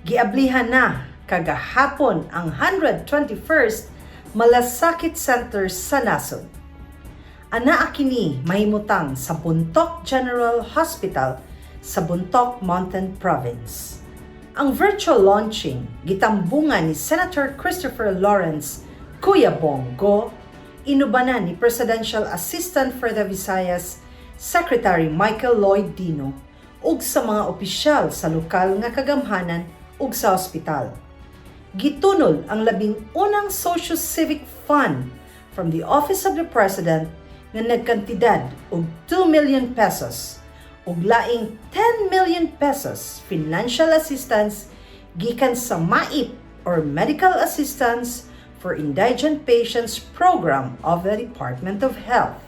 Giablihan na kagahapon ang 121st Malasakit Center sa nasod. Anaa kini mahimutang sa Bontoc General Hospital sa Bontoc Mountain Province. Ang virtual launching gitambungan ni Senator Christopher Lawrence Kuya Bongo, inubanan ni Presidential Assistant for the Visayas Secretary Michael Lloyd Dino ug sa mga opisyal sa lokal nga kagamhanan ug sa ospital. Gitunol ang labing-unang Socio-Civic Fund from the Office of the President nga nagkantidad og 2 million pesos ug laing 10 million pesos financial assistance gikan sa MAIP or Medical Assistance for Indigent Patients Program of the Department of Health.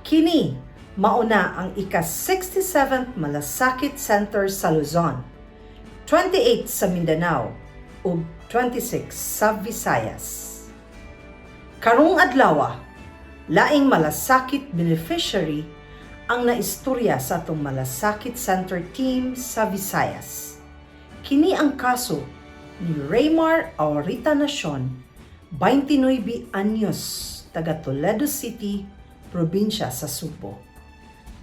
Kini mauna ang ika-67th Malasakit Center sa Luzon, 28 sa Mindanao ug 26 sa Visayas. Karong adlaw, laing malasakit beneficiary ang naistorya sa atong Malasakit Center team sa Visayas. Kini ang kaso ni Raymar Aurita Nacion, 29 anyos, taga Toledo City, probinsya sa Subo.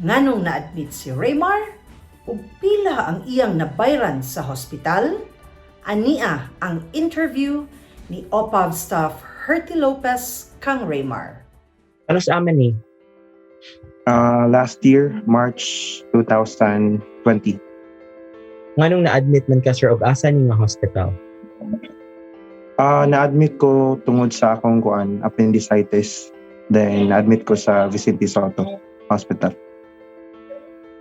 Nganong na-admit si Raymar ug pila ang iyang nabayran sa hospital? Ania ang interview ni OPAV staff Herty Lopez kang Raymar. Ano sa amin eh? Last year, March 2020. Nganong na-admit man ka sir og asa ni nga hospital? Na-admit ko tungod sa akong appendicitis. Then, na-admit ko sa Vicente Soto Hospital.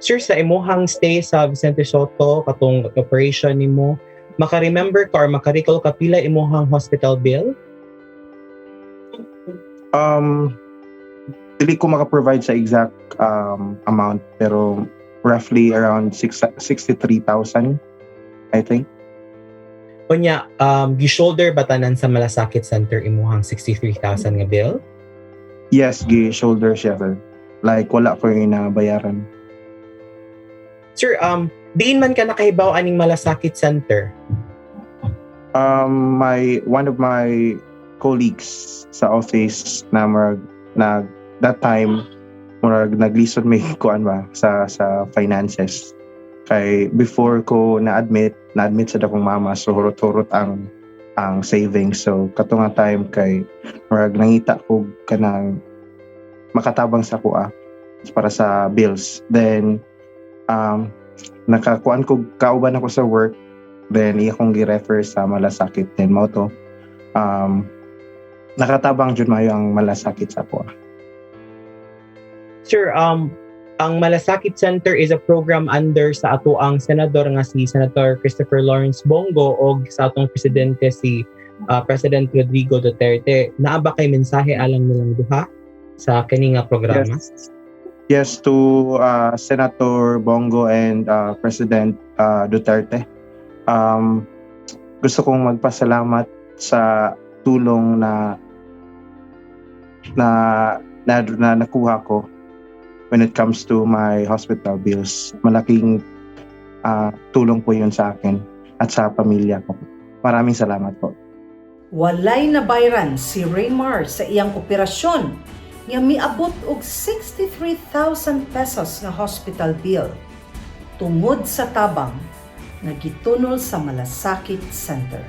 Sir, sa imuhang stay sa Vicente Soto, katong operation nimo, maka-remember ka or maka-recall ka pila imuhang hospital bill? Dili ko maka-provide sa exact amount, pero roughly around 63,000, I think. Unya, gi-shoulder ba tanan sa Malasakit Center imuhang 63,000 nga bill? Yes, shoulder siya. Like, wala ko yung nabayaran. Sir, diin man ka nakahibaw aning Malasakit Center? One of my colleagues sa office na that time naglisod may kuan ba sa finances. Kay before ko na-admit sa dakong mama, so hurot-hurot ang savings. So katong time kay nangita ko kanang makatabang sa kuha para sa bills. Then nakakuan ko kauban ako sa work, then iya kong gi-refer sa Malasakit. Then mo to nakatabang jud mayo ang Malasakit sa kuha. Sir, ang Malasakit Center is a program under sa ato ang senador nga si Senator Christopher Lawrence Bongo o sa atong presidente si President Rodrigo Duterte. Naa ba kay mensahe alang nilang duha sa kini nga programa? Yes, to Senator Bongo and President Duterte. Gusto kong magpasalamat sa tulong na nakuha ko when it comes to my hospital bills. Malaking tulong po yun sa akin at sa pamilya ko. Maraming salamat po. Walay nabayran si Raymar sa iyang operasyon nga miabot og 63,000 pesos nga hospital bill tungod sa tabang nga gitunol sa Malasakit Center.